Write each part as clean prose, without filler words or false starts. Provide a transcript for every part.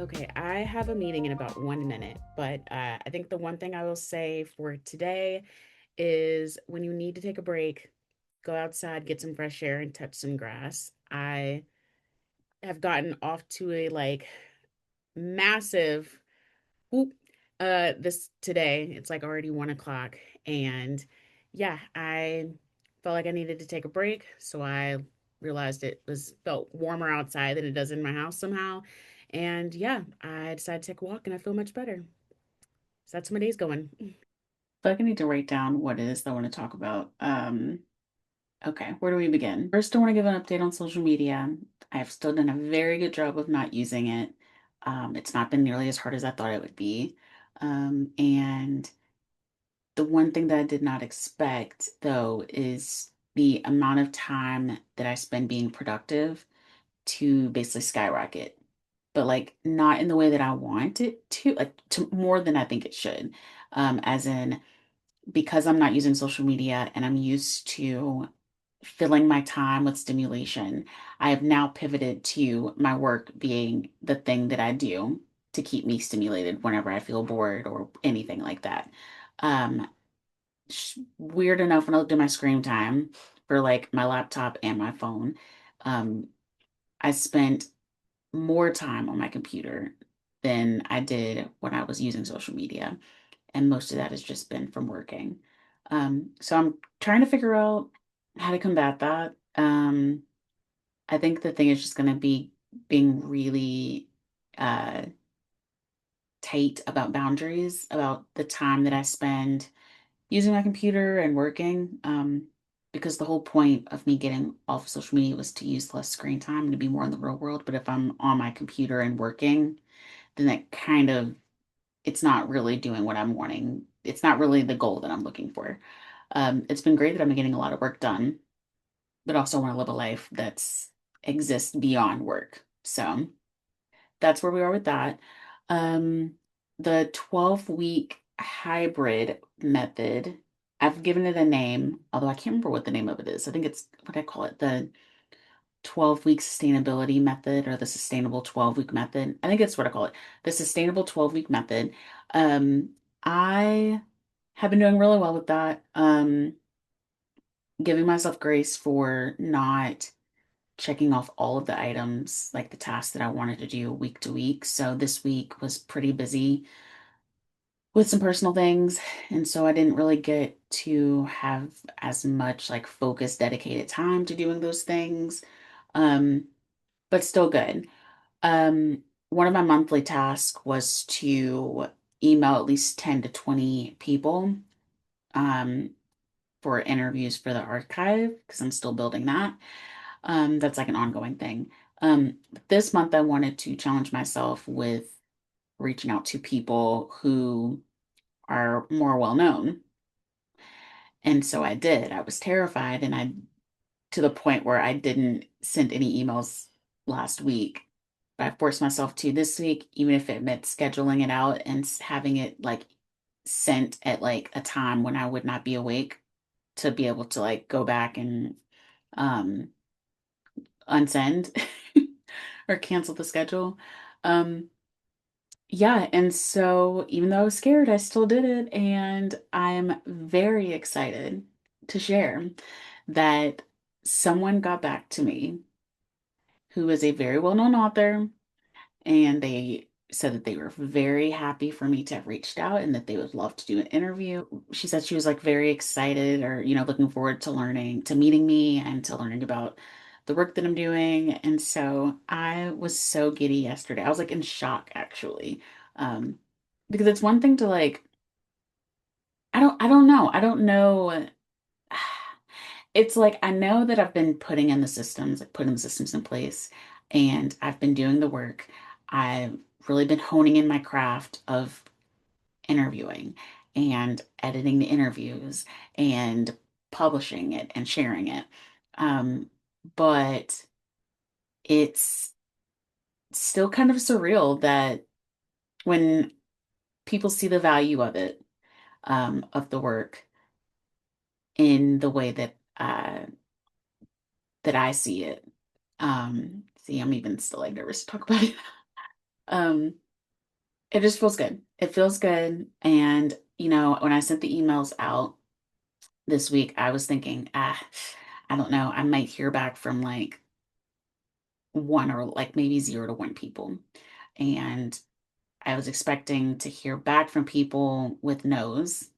Okay, I have a meeting in about 1 minute, but I think the one thing I will say for today is when you need to take a break, go outside, get some fresh air, and touch some grass. I have gotten off to a massive whoop this today. It's like already 1 o'clock, and yeah, I felt like I needed to take a break, so I realized it was felt warmer outside than it does in my house somehow. And yeah, I decided to take a walk and I feel much better. So that's how my day's going. feel like I need to write down what it is that I want to talk about. Okay, where do we begin? First, I want to give an update on social media. I've still done a very good job of not using it. It's not been nearly as hard as I thought it would be. And the one thing that I did not expect, though, is the amount of time that I spend being productive to basically skyrocket. But like not in the way that I want it to, like to more than I think it should. As in because I'm not using social media and I'm used to filling my time with stimulation, I have now pivoted to my work being the thing that I do to keep me stimulated whenever I feel bored or anything like that. Um, Weird enough, when I looked at my screen time for like my laptop and my phone, um, I spent more time on my computer than I did when I was using social media, and most of that has just been from working. So I'm trying to figure out how to combat that. I think the thing is just going to be being really uh, tight about boundaries, about the time that I spend using my computer and working. Because the whole point of me getting off of social media was to use less screen time and to be more in the real world. But if I'm on my computer and working, then that kind of it's not really doing what I'm wanting. It's not really the goal that I'm looking for. It's been great that I'm getting a lot of work done, but also want to live a life that's exists beyond work. So that's where we are with that. Um, the 12-week hybrid method, I've given it a name, although I can't remember what the name of it is. I think it's what I call it, the 12-week sustainability method or the sustainable 12-week method. I think it's what I call it, the sustainable 12-week method. I have been doing really well with that. Giving myself grace for not checking off all of the items, like the tasks that I wanted to do week to week. So this week was pretty busy with some personal things. And so I didn't really get to have as much like focused, dedicated time to doing those things. Um, but still good. One of my monthly tasks was to email at least 10 to 20 people um, for interviews for the archive because I'm still building that. That's like an ongoing thing. But this month, I wanted to challenge myself with reaching out to people who are more well known. And so I did. I was terrified, and I to the point where I didn't send any emails last week. But I forced myself to this week, even if it meant scheduling it out and having it like sent at like a time when I would not be awake to be able to like go back and um unsend or cancel the schedule. Um yeah, and so even though I was scared, I still did it, and I'm very excited to share that someone got back to me who is a very well-known author, and they said that they were very happy for me to have reached out and that they would love to do an interview. She said she was like very excited or, looking forward to meeting me and to learning about the work that I'm doing. And so I was so giddy yesterday. I was like in shock actually. Um, because it's one thing to like, I don't know. I don't know. It's like I know that I've been putting in the systems, like putting the systems in place, and I've been doing the work. I've really been honing in my craft of interviewing and editing the interviews and publishing it and sharing it. Um, but it's still kind of surreal that when people see the value of it, of the work in the way that I see it. See, I'm even still like nervous to talk about it. Um, it just feels good. It feels good. And, when I sent the emails out this week, I was thinking, I don't know, I might hear back from like one or like maybe 0 to 1 people. And I was expecting to hear back from people with no's.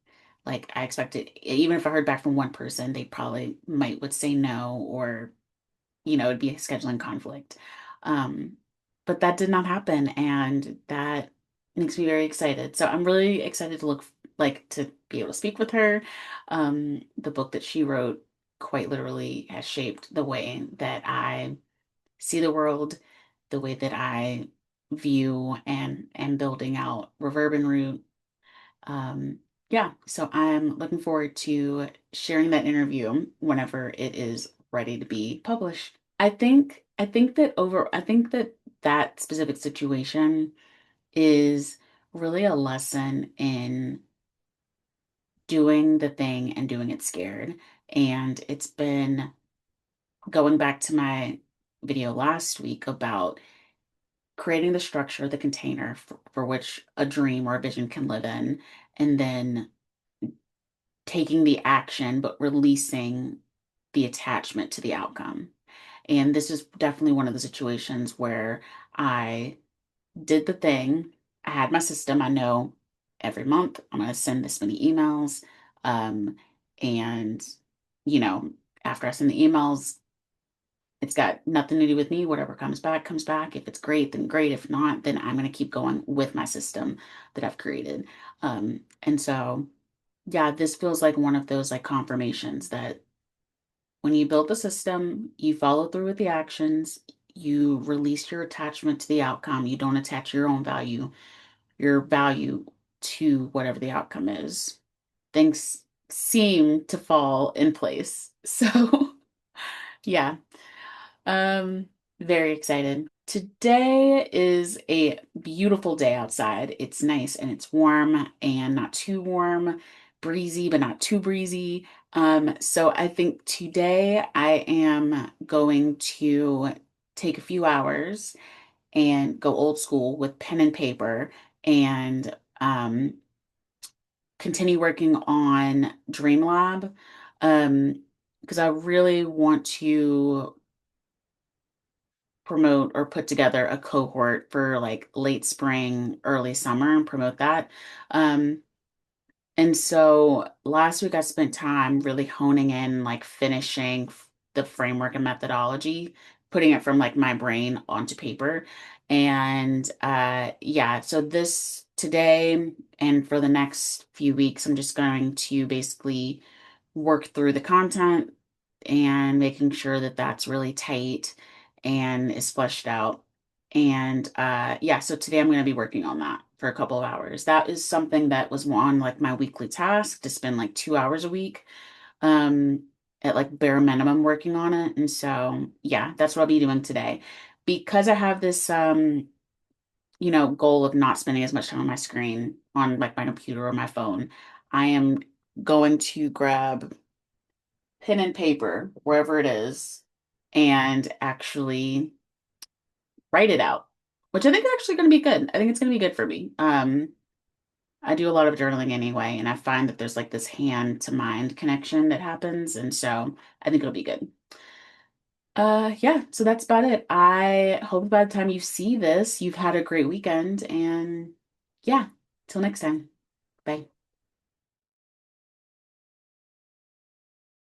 Like I expected, even if I heard back from one person, they probably might would say no, or it'd be a scheduling conflict. Um, but that did not happen, and that makes me very excited. So I'm really excited to like to be able to speak with her. The book that she wrote quite literally has shaped the way that I see the world, the way that I view and building out Reverb and Root. Um, yeah, so I'm looking forward to sharing that interview whenever it is ready to be published. I think that that specific situation is really a lesson in doing the thing and doing it scared. And it's been going back to my video last week about creating the structure, the container for which a dream or a vision can live in, and then taking the action, but releasing the attachment to the outcome. And this is definitely one of the situations where I did the thing. I had my system. I know every month I'm going to send this many emails. Um, and, you know, after I send the emails, it's got nothing to do with me. Whatever comes back, comes back. If it's great, then great. If not, then I'm going to keep going with my system that I've created. And so, yeah, this feels like one of those like confirmations that when you build the system, you follow through with the actions, you release your attachment to the outcome, you don't attach your value to whatever the outcome is. Things seem to fall in place. So, yeah, um, very excited. Today is a beautiful day outside. It's nice and it's warm and not too warm, breezy, but not too breezy. So I think today I am going to take a few hours and go old school with pen and paper and continue working on Dreamlab. Because I really want to promote or put together a cohort for like late spring, early summer and promote that. Um, and so last week I spent time really honing in, like finishing the framework and methodology, putting it from like my brain onto paper. And yeah, so this today and for the next few weeks, I'm just going to basically work through the content and making sure that that's really tight and is fleshed out. And yeah, so today I'm going to be working on that for a couple of hours. That is something that was on like my weekly task to spend like 2 hours a week um at like bare minimum working on it. And so yeah, that's what I'll be doing today. Because I have this goal of not spending as much time on my screen on like my computer or my phone, I am going to grab pen and paper wherever it is and actually write it out, which I think is actually going to be good. I think it's going to be good for me. I do a lot of journaling anyway, and I find that there's like this hand to mind connection that happens, and so I think it'll be good. Yeah, so that's about it. I hope by the time you see this, you've had a great weekend, and yeah, till next time. Bye.